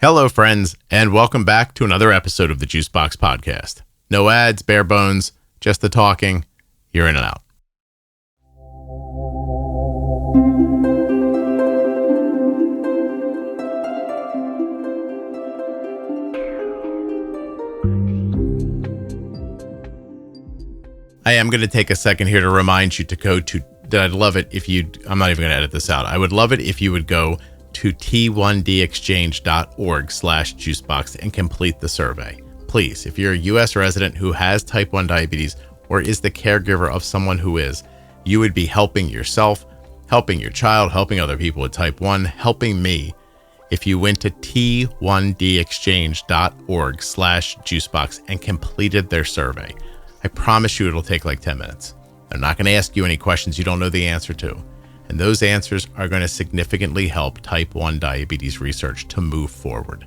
Hello, friends, and welcome back to another episode of the Juicebox Podcast. No ads, bare bones, just the talking. You're in and out. I am going to take a second here to remind you to go to, I'd love it if you, I'm not even going to edit this out. I would love it if you would go to t1dexchange.org/juicebox and complete the survey. Please, if you're a U.S. resident who has type 1 diabetes or is the caregiver of someone who is, you would be helping yourself, helping your child, helping other people with type 1, helping me if you went to t1dexchange.org/juicebox and completed their survey. I promise you it'll take like 10 minutes. They're not going to ask you any questions you don't know the answer to. And those answers are going to significantly help type 1 diabetes research to move forward.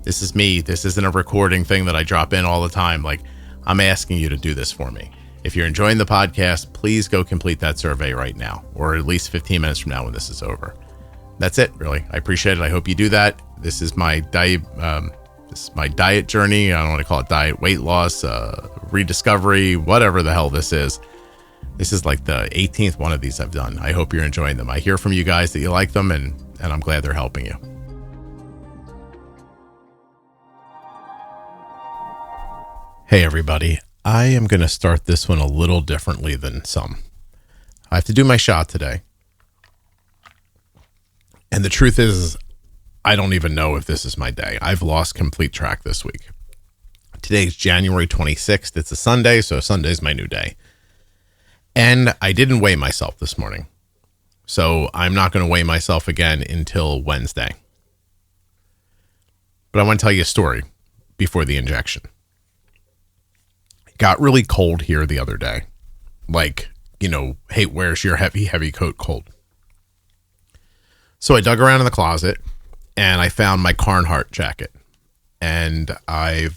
This is me. This isn't a recording thing that I drop in all the time. Like, I'm asking you to do this for me. If you're enjoying the podcast, please go complete that survey right now, or at least 15 minutes from now when this is over. That's it, really. I appreciate it. I hope you do that. This is my diet journey. I don't want to call it diet, weight loss, rediscovery, whatever the hell this is. This is like the 18th one of these I've done. I hope you're enjoying them. I hear from you guys that you like them, and I'm glad they're helping you. Hey, everybody. I am going to start this one a little differently than some. I have to do my shot today. And the truth is, I don't even know if this is my day. I've lost complete track this week. Today's January 26th. It's a Sunday, so Sunday's my new day. And I didn't weigh myself this morning. So I'm not going to weigh myself again until Wednesday. But I want to tell you a story before the injection. It got really cold here the other day. Like, hey, where's your heavy coat cold? So I dug around in the closet and I found my Carhartt jacket. And I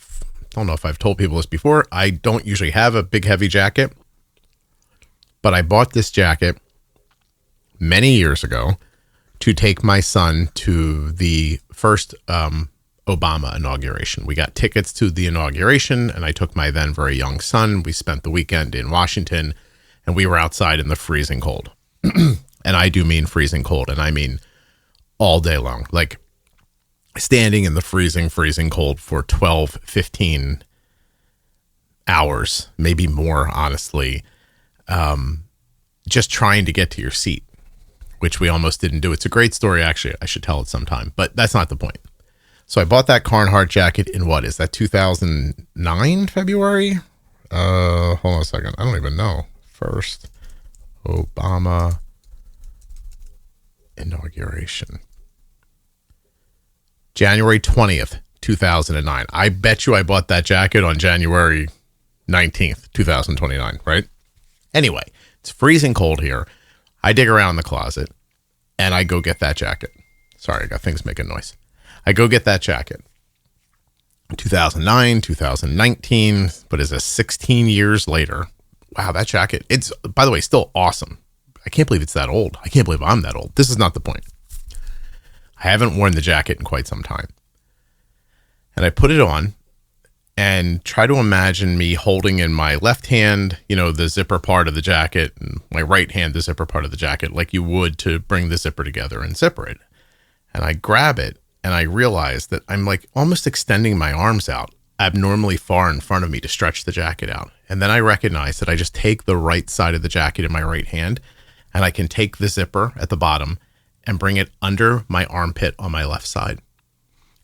don't know if I've told people this before. I don't usually have a big heavy jacket. But I bought this jacket many years ago to take my son to the first Obama inauguration. We got tickets to the inauguration, and I took my then very young son. We spent the weekend in Washington, and we were outside in the freezing cold. And I do mean freezing cold, and I mean all day long. Like standing in the freezing cold for 12, 15 hours, maybe more, honestly. Just trying to get to your seat, which we almost didn't do. It's a great story, actually. I should tell it sometime, but that's not the point. So I bought that Carhartt jacket in what is that, 2009 February? Hold on a second. I don't even know. First Obama inauguration. January 20th, 2009. I bet you I bought that jacket on January 19th, 2029, right? Anyway, it's freezing cold here. I dig around in the closet and I go get that jacket. Sorry, I got things making noise. I go get that jacket. 2009, 2019, but it's 16 years later. Wow, that jacket, it's, by the way, still awesome. I can't believe it's that old. I can't believe I'm that old. This is not the point. I haven't worn the jacket in quite some time. And I put it on. And try to imagine me holding in my left hand, the zipper part of the jacket, and my right hand, the zipper part of the jacket, like you would to bring the zipper together and zipper it. And I grab it and I realize that I'm like almost extending my arms out abnormally far in front of me to stretch the jacket out. And then I recognize that I just take the right side of the jacket in my right hand and I can take the zipper at the bottom and bring it under my armpit on my left side.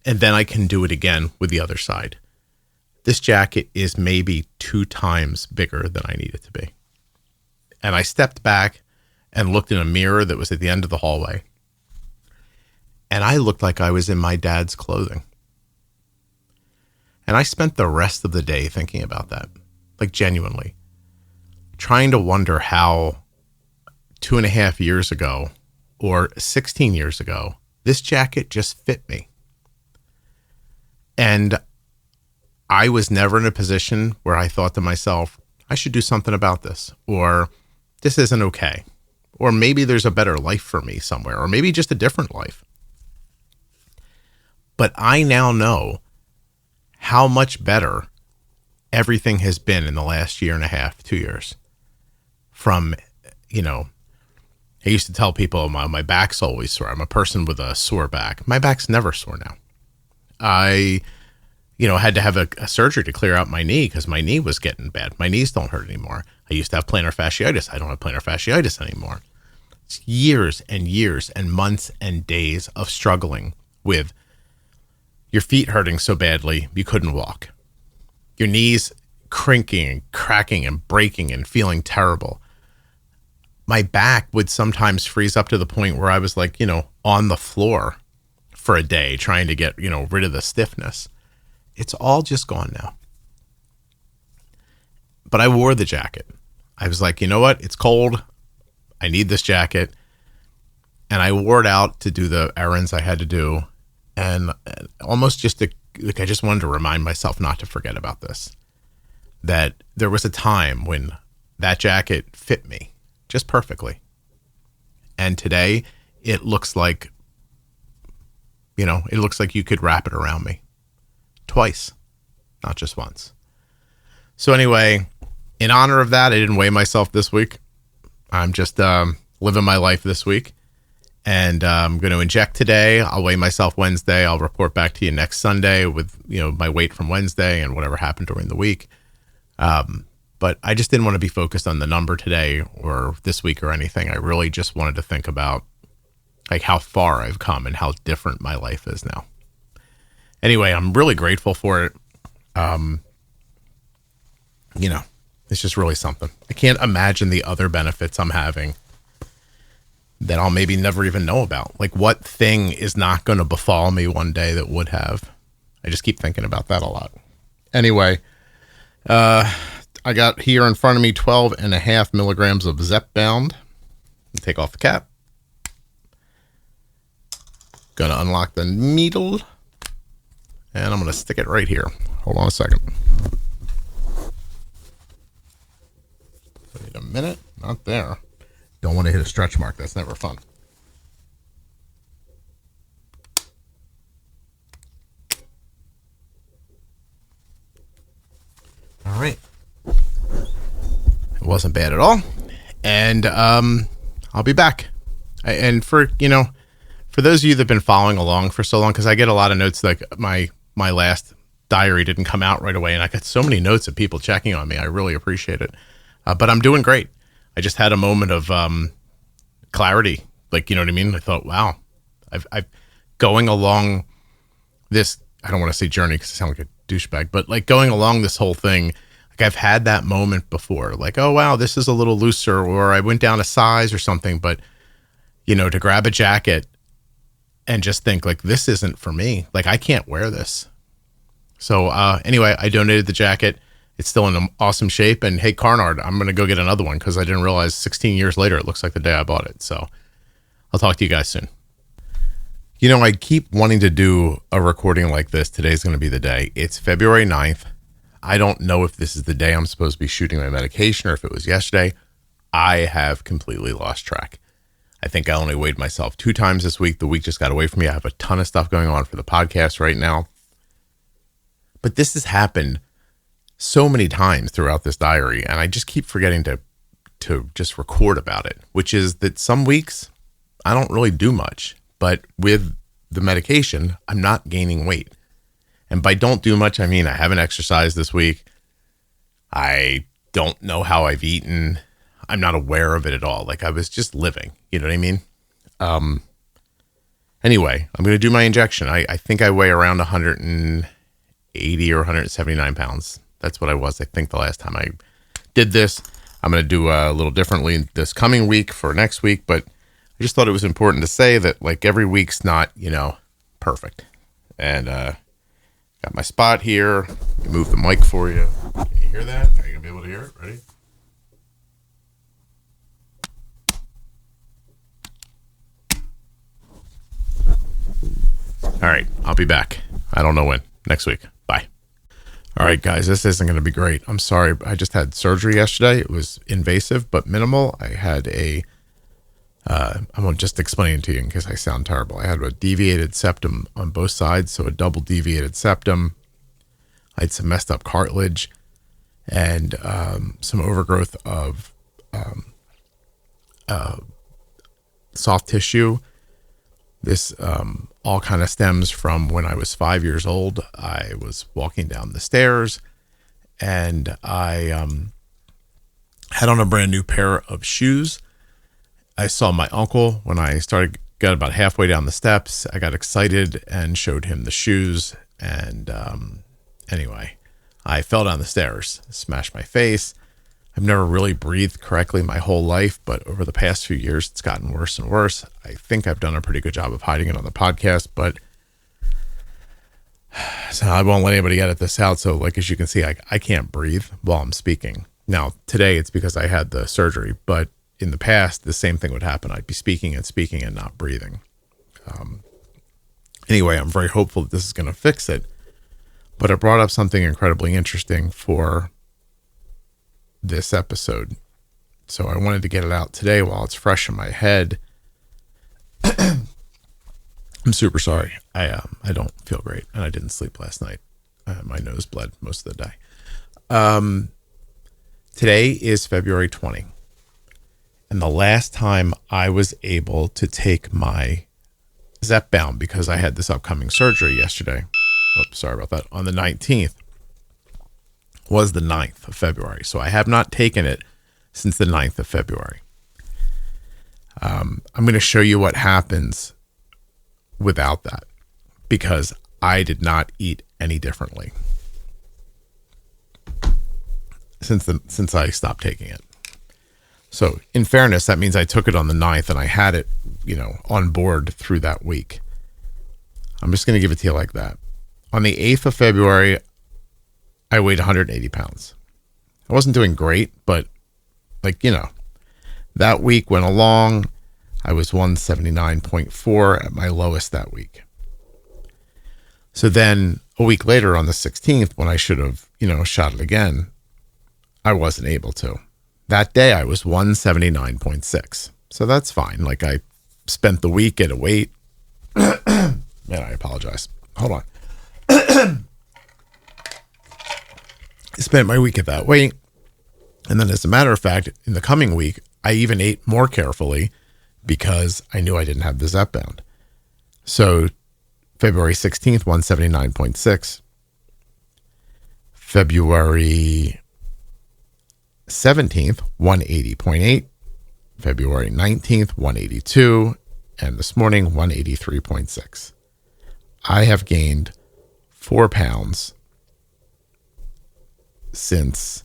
And then I can do it again with the other side. This jacket is maybe 2 times bigger than I need it to be. And I stepped back and looked in a mirror that was at the end of the hallway. And I looked like I was in my dad's clothing. And I spent the rest of the day thinking about that, like genuinely, trying to wonder how 2.5 years ago or 16 years ago, this jacket just fit me. And I was never in a position where I thought to myself, I should do something about this, or this isn't okay, or maybe there's a better life for me somewhere, or maybe just a different life. But I now know how much better everything has been in the last year and a half, 2 years. From, I used to tell people my back's always sore. I'm a person with a sore back. My back's never sore now. I, had to have a surgery to clear out my knee because my knee was getting bad. My knees don't hurt anymore. I used to have plantar fasciitis. I don't have plantar fasciitis anymore. It's years and years and months and days of struggling with your feet hurting so badly you couldn't walk. Your knees crinking and cracking and breaking and feeling terrible. My back would sometimes freeze up to the point where I was like, on the floor for a day trying to get, rid of the stiffness. It's all just gone now. But I wore the jacket. I was like, you know what? It's cold. I need this jacket. And I wore it out to do the errands I had to do. And almost I just wanted to remind myself not to forget about this. That there was a time when that jacket fit me just perfectly. And today it looks like, it looks like you could wrap it around me twice, not just once. So anyway, in honor of that, I didn't weigh myself this week. I'm just living my life this week. And I'm going to inject today. I'll weigh myself Wednesday. I'll report back to you next Sunday with, my weight from Wednesday and whatever happened during the week. But I just didn't want to be focused on the number today or this week or anything. I really just wanted to think about like how far I've come and how different my life is now. Anyway, I'm really grateful for it. It's just really something. I can't imagine the other benefits I'm having that I'll maybe never even know about. Like what thing is not going to befall me one day that would have? I just keep thinking about that a lot. Anyway, I got here in front of me 12.5 milligrams of Zepbound. Take off the cap. Gonna unlock the needle. And I'm gonna stick it right here. Hold on a second. Wait a minute. Not there. Don't want to hit a stretch mark. That's never fun. All right. It wasn't bad at all. And I'll be back. And for those of you that have been following along for so long, because I get a lot of notes like my last diary didn't come out right away. And I got so many notes of people checking on me. I really appreciate it. But I'm doing great. I just had a moment of clarity. Like, you know what I mean? I thought, wow, I've going along this, I don't want to say journey because I sound like a douchebag, but like going along this whole thing, like I've had that moment before. Like, oh, wow, this is a little looser, or I went down a size or something. But, to grab a jacket and just think like, this isn't for me. Like, I can't wear this. So anyway, I donated the jacket. It's still in awesome shape. And hey, Carnard, I'm going to go get another one because I didn't realize 16 years later, it looks like the day I bought it. So I'll talk to you guys soon. I keep wanting to do a recording like this. Today's going to be the day. It's February 9th. I don't know if this is the day I'm supposed to be shooting my medication or if it was yesterday. I have completely lost track. I think I only weighed myself 2 times this week. The week just got away from me. I have a ton of stuff going on for the podcast right now. But this has happened so many times throughout this diary, and I just keep forgetting to just record about it, which is that some weeks I don't really do much, but with the medication, I'm not gaining weight. And by don't do much, I mean I haven't exercised this week. I don't know how I've eaten. I'm not aware of it at all. Like I was just living, you know what I mean? Anyway, I'm going to do my injection. I think I weigh around 180 or 179 pounds. That's what I was, I think, the last time I did this. I'm going to do a little differently this coming week for next week, but I just thought it was important to say that like every week's not, perfect. And got my spot here. Move the mic for you. Can you hear that? Are you going to be able to hear it? Ready? All right, I'll be back. I don't know when. Next week. Bye. All right, guys, this isn't going to be great. I'm sorry. I just had surgery yesterday. It was invasive, but minimal. I had a I'm just explaining to you in case I sound terrible. I had a deviated septum on both sides, so a double deviated septum. I had some messed up cartilage and some overgrowth of soft tissue. This all kind of stems from when I was 5 years old. I was walking down the stairs and I had on a brand new pair of shoes. I saw my uncle when I got about halfway down the steps. I got excited and showed him the shoes. And anyway, I fell down the stairs, smashed my face. I've never really breathed correctly my whole life, but over the past few years, it's gotten worse and worse. I think I've done a pretty good job of hiding it on the podcast, but so I won't let anybody edit this out. So like, as you can see, I can't breathe while I'm speaking. Now, today it's because I had the surgery, but in the past, the same thing would happen. I'd be speaking and not breathing. Anyway, I'm very hopeful that this is going to fix it, but it brought up something incredibly interesting for this episode. So I wanted to get it out today while it's fresh in my head. I'm super sorry. I don't feel great and I didn't sleep last night. My nose bled most of the day. Today is February 20. And the last time I was able to take my Zepbound, because I had this upcoming surgery yesterday. Oops, sorry about that. On the 19th was the 9th of February. So I have not taken it since the 9th of February. I'm going to show you what happens without that, because I did not eat any differently since I stopped taking it. So in fairness, that means I took it on the 9th and I had it, on board through that week. I'm just going to give it to you like that. On the 8th of February, I weighed 180 pounds. I wasn't doing great, but that week went along. I was 179.4 at my lowest that week. So then a week later on the 16th, when I should have, shot it again, I wasn't able to. That day I was 179.6. So that's fine. Like, I spent the week at a weight. Man, I apologize. Hold on. I spent my week at that weight. And then, as a matter of fact, in the coming week, I even ate more carefully because I knew I didn't have the Zepbound. So February 16th, 179.6. February 17th, 180.8. February 19th, 182. And this morning, 183.6. I have gained 4 pounds since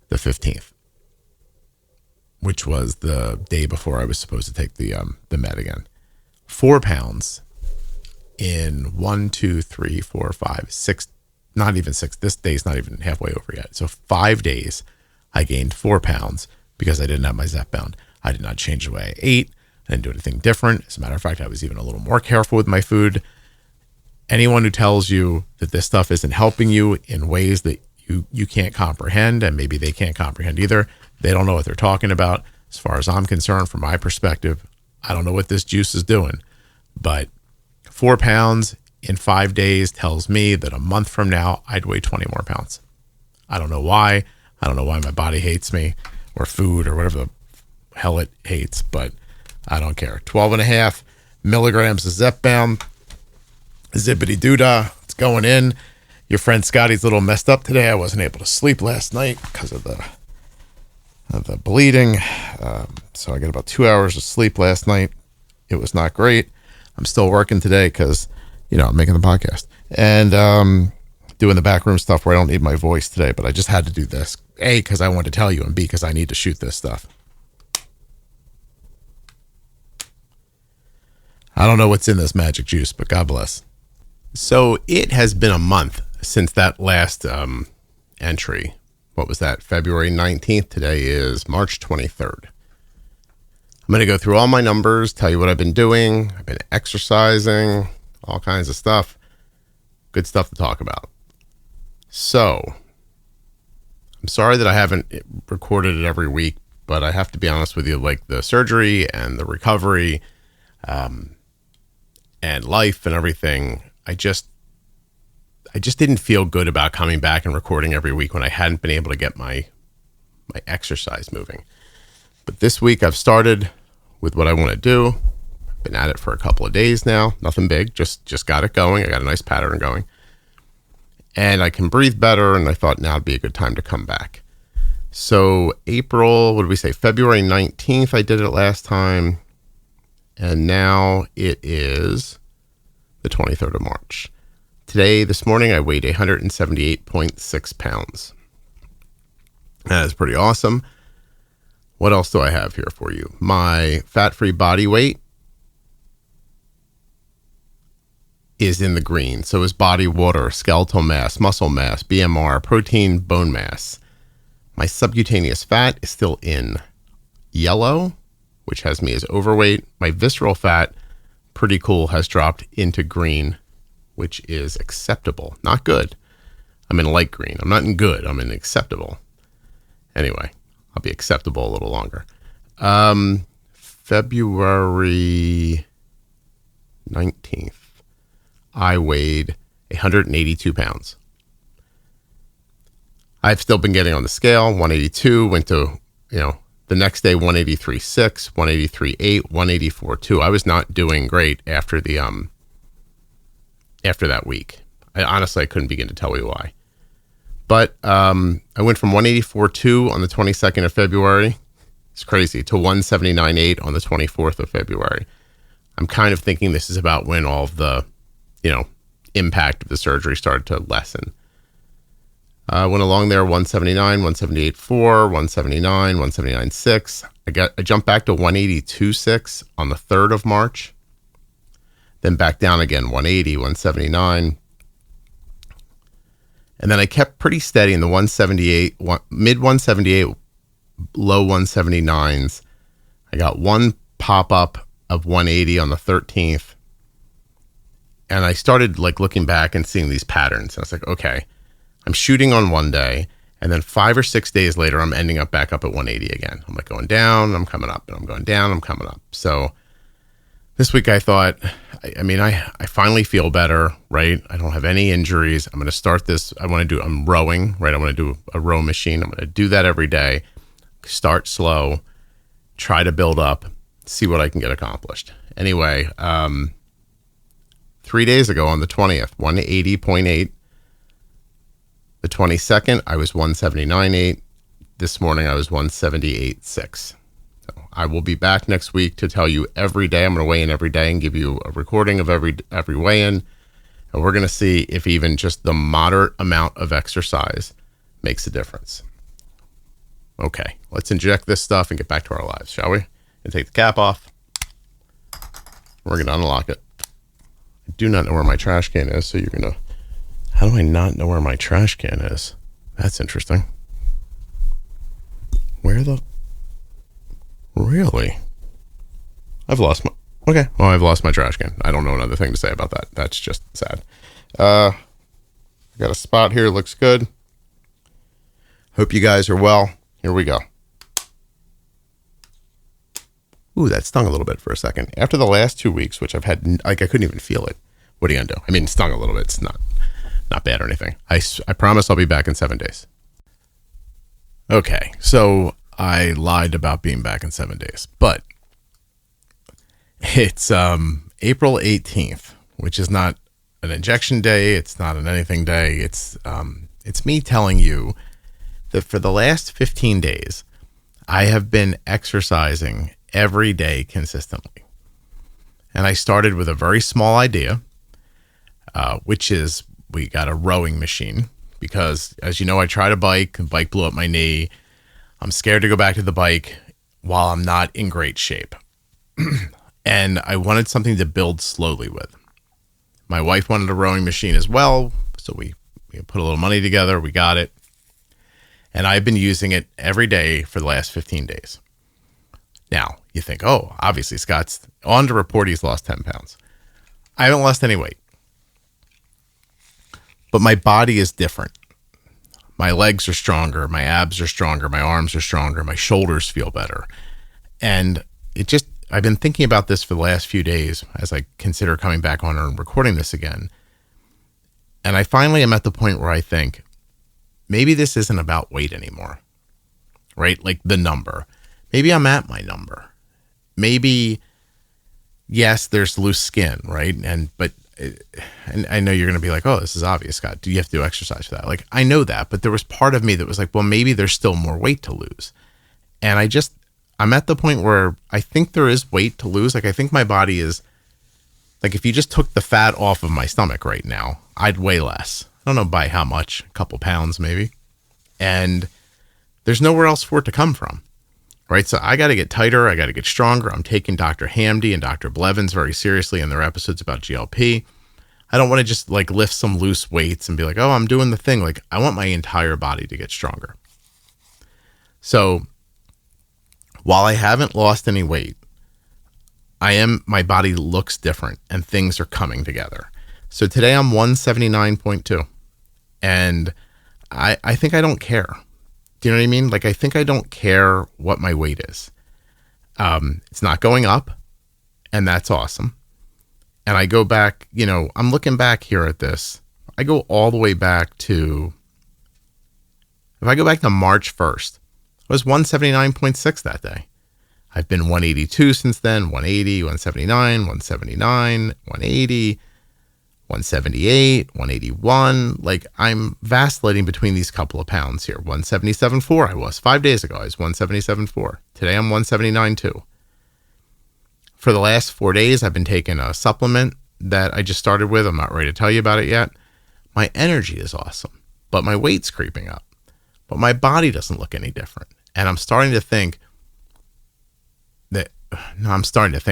the 15th, which was the day before I was supposed to take the med again. 4 pounds in 1, 2, 3, 4, 5, 6, not even 6. This day's not even halfway over yet. So 5 days, I gained 4 pounds because I didn't have my Zepbound. I did not change the way I ate. I didn't do anything different. As a matter of fact, I was even a little more careful with my food. Anyone who tells you that this stuff isn't helping you in ways that you can't comprehend, and maybe they can't comprehend either, they don't know what they're talking about. As far as I'm concerned, from my perspective, I don't know what this juice is doing, but 4 pounds in 5 days tells me that a month from now, I'd weigh 20 more pounds. I don't know why. I don't know why my body hates me or food or whatever the hell it hates, but I don't care. 12.5 milligrams of Zepbound. Zippity doodah. It's going in. Your friend Scotty's a little messed up today. I wasn't able to sleep last night because of the bleeding. So I got about 2 hours of sleep last night. It was not great. I'm still working today because, I'm making the podcast and doing the backroom stuff where I don't need my voice today, but I just had to do this. A, because I wanted to tell you, and B, because I need to shoot this stuff. I don't know what's in this magic juice, but God bless. So it has been a month since that last entry. What was that? February 19th. Today is March 23rd. I'm going to go through all my numbers, tell you what I've been doing. I've been exercising, all kinds of stuff. Good stuff to talk about. So I'm sorry that I haven't recorded it every week, but I have to be honest with you, like the surgery and the recovery, and life and everything, I just didn't feel good about coming back and recording every week when I hadn't been able to get my exercise moving. But this week I've started with what I want to do. I've been at it for a couple of days now. Nothing big, just got it going. I got a nice pattern going. And I can breathe better, and I thought now would be a good time to come back. So February 19th, I did it last time. And now it is the 23rd of March. This morning, I weighed 178.6 pounds. That is pretty awesome. What else do I have here for you? My fat-free body weight is in the green. So is body water, skeletal mass, muscle mass, BMR, protein, bone mass. My subcutaneous fat is still in yellow, which has me as overweight. My visceral fat, pretty cool, has dropped into green, which is acceptable. Not good. I'm in light green. I'm not in good. I'm in acceptable. Anyway, I'll be acceptable a little longer. February 19th, I weighed 182 pounds. I've still been getting on the scale, 182, went to, the next day, 183.6, 183.8, 184.2. I was not doing great after that week. I couldn't begin to tell you why. But I went from 184.2 on the 22nd of February, it's crazy, to 179.8 on the 24th of February. I'm kind of thinking this is about when all of the, impact of the surgery started to lessen. I went along there, 179, 178.4, 179, 179.6. I jumped back to 182.6 on the 3rd of March. Then back down again, 180, 179. And then I kept pretty steady in the 178, mid 178, low 179s. I got one pop-up of 180 on the 13th. And I started looking back and seeing these patterns. And I was like, okay, I'm shooting on one day, and then 5 or 6 days later, I'm ending up back up at 180 again. I'm going down, I'm coming up, and I'm going down, I'm coming up. So this week I thought, I finally feel better, right? I don't have any injuries. I'm going to start this. I'm rowing, right? I'm going to do a row machine. I'm going to do that every day. Start slow, try to build up, see what I can get accomplished. Anyway, 3 days ago on the 20th, 180.8. The 22nd, I was 179.8. This morning, I was 178.6. So I will be back next week to tell you every day. I'm going to weigh in every day and give you a recording of every weigh-in. And we're going to see if even just the moderate amount of exercise makes a difference. Okay, let's inject this stuff and get back to our lives, shall we? And take the cap off. We're going to unlock it. I do not know where my trash can is, so you're going to... How do I not know where my trash can is? That's interesting. Really? I've lost my trash can. I don't know another thing to say about that. That's just sad. I got a spot here. Looks good. Hope you guys are well. Here we go. Ooh, that stung a little bit for a second. After the last 2 weeks, which I've had, I couldn't even feel it. What are you gonna do? It stung a little bit. It's not bad or anything. I promise I'll be back in 7 days. Okay, so I lied about being back in 7 days, but it's April 18th, which is not an injection day. It's not an anything day. It's me telling you that for the last 15 days, I have been exercising every day consistently. And I started with a very small idea, which is we got a rowing machine because, as you know, I tried a bike. The bike blew up my knee. I'm scared to go back to the bike while I'm not in great shape. And I wanted something to build slowly with. My wife wanted a rowing machine as well, so we put a little money together. We got it. And I've been using it every day for the last 15 days. Now, you think, oh, obviously Scott's on to report he's lost 10 pounds. I haven't lost any weight. But my body is different. My legs are stronger. My abs are stronger. My arms are stronger. My shoulders feel better. And I've been thinking about this for the last few days as I consider coming back on and recording this again. And I finally am at the point where I think maybe this isn't about weight anymore, right? Like the number. Maybe I'm at my number. Maybe, yes, there's loose skin, right? And I know you're going to be like, oh, this is obvious, Scott. Do you have to do exercise for that? Like, I know that, but there was part of me that was like, well, maybe there's still more weight to lose. And I'm at the point where I think there is weight to lose. Like, I think my body is, like, if you just took the fat off of my stomach right now, I'd weigh less. I don't know by how much, a couple pounds maybe. And there's nowhere else for it to come from, right? So I got to get tighter. I got to get stronger. I'm taking Dr. Hamdi and Dr. Blevins very seriously in their episodes about GLP. I don't want to just like lift some loose weights and be like, oh, I'm doing the thing. Like, I want my entire body to get stronger. So while I haven't lost any weight, my body looks different and things are coming together. So today I'm 179.2 and I think I don't care. Do you know what I mean? Like, I think I don't care what my weight is. It's not going up, and that's awesome. And I go back, I'm looking back here at this. I go all the way back to, if I go back to March 1st, I was 179.6 that day. I've been 182 since then, 180, 179, 179, 180, 178, 181. Like, I'm vacillating between these couple of pounds here. 177.4 I was 5 days ago. I was 177.4. Today I'm 179.2. For the last 4 days, I've been taking a supplement that I just started with. I'm not ready to tell you about it yet. My energy is awesome, but my weight's creeping up. But my body doesn't look any different. And I'm starting to think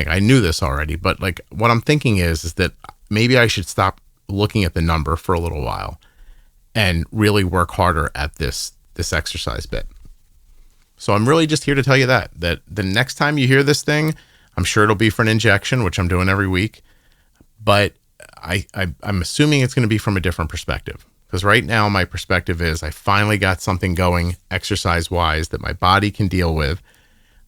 I knew this already, but like what I'm thinking is that maybe I should stop looking at the number for a little while and really work harder at this exercise bit. So I'm really just here to tell you that the next time you hear this thing, I'm sure it'll be for an injection, which I'm doing every week, but I'm assuming it's going to be from a different perspective, because right now my perspective is I finally got something going exercise-wise that my body can deal with,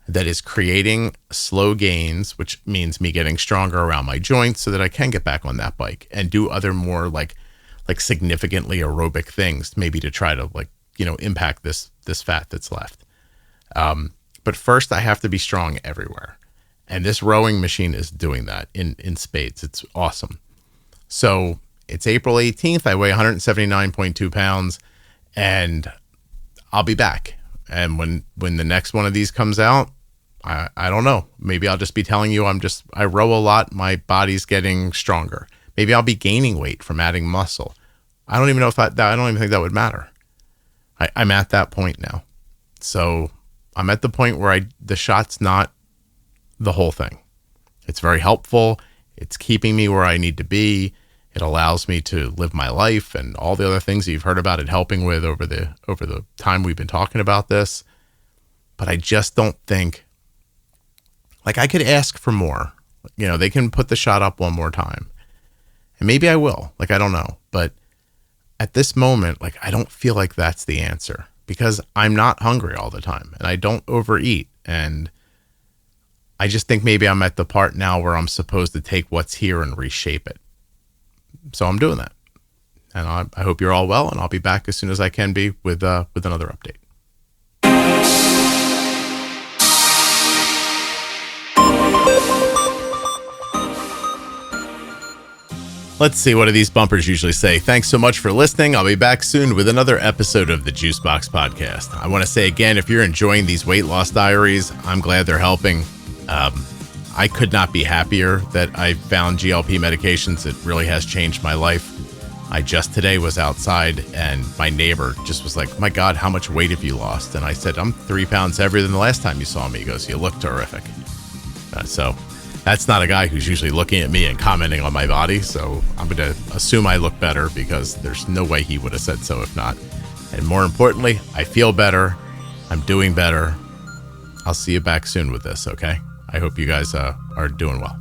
that is creating slow gains, which means me getting stronger around my joints so that I can get back on that bike and do other more like significantly aerobic things, maybe to try to impact this fat that's left. But first I have to be strong everywhere. And this rowing machine is doing that in spades. It's awesome. So it's April 18th. I weigh 179.2 pounds and I'll be back. And when the next one of these comes out, I don't know. Maybe I'll just be telling you I row a lot. My body's getting stronger. Maybe I'll be gaining weight from adding muscle. I don't even know I don't even think that would matter. I'm at that point now. So I'm at the point where the shot's not the whole thing. It's very helpful. It's keeping me where I need to be. It allows me to live my life and all the other things that you've heard about it helping with over the time we've been talking about this. But I just don't think, like, I could ask for more. They can put the shot up one more time. And maybe I will. Like, I don't know. But at this moment, like, I don't feel like that's the answer, because I'm not hungry all the time and I don't overeat. And I just think maybe I'm at the part now where I'm supposed to take what's here and reshape it. So I'm doing that. And I hope you're all well, and I'll be back as soon as I can be with another update. Let's see, what do these bumpers usually say? Thanks so much for listening. I'll be back soon with another episode of the Juicebox Podcast. I want to say again, if you're enjoying these weight loss diaries, I'm glad they're helping. I could not be happier that I found GLP medications. It really has changed my life. I just today was outside and my neighbor just was like, my God, how much weight have you lost? And I said, I'm 3 pounds heavier than the last time you saw me. He goes, you look terrific. So that's not a guy who's usually looking at me and commenting on my body. So I'm going to assume I look better, because there's no way he would have said so if not. And more importantly, I feel better. I'm doing better. I'll see you back soon with this, okay? I hope you guys are doing well.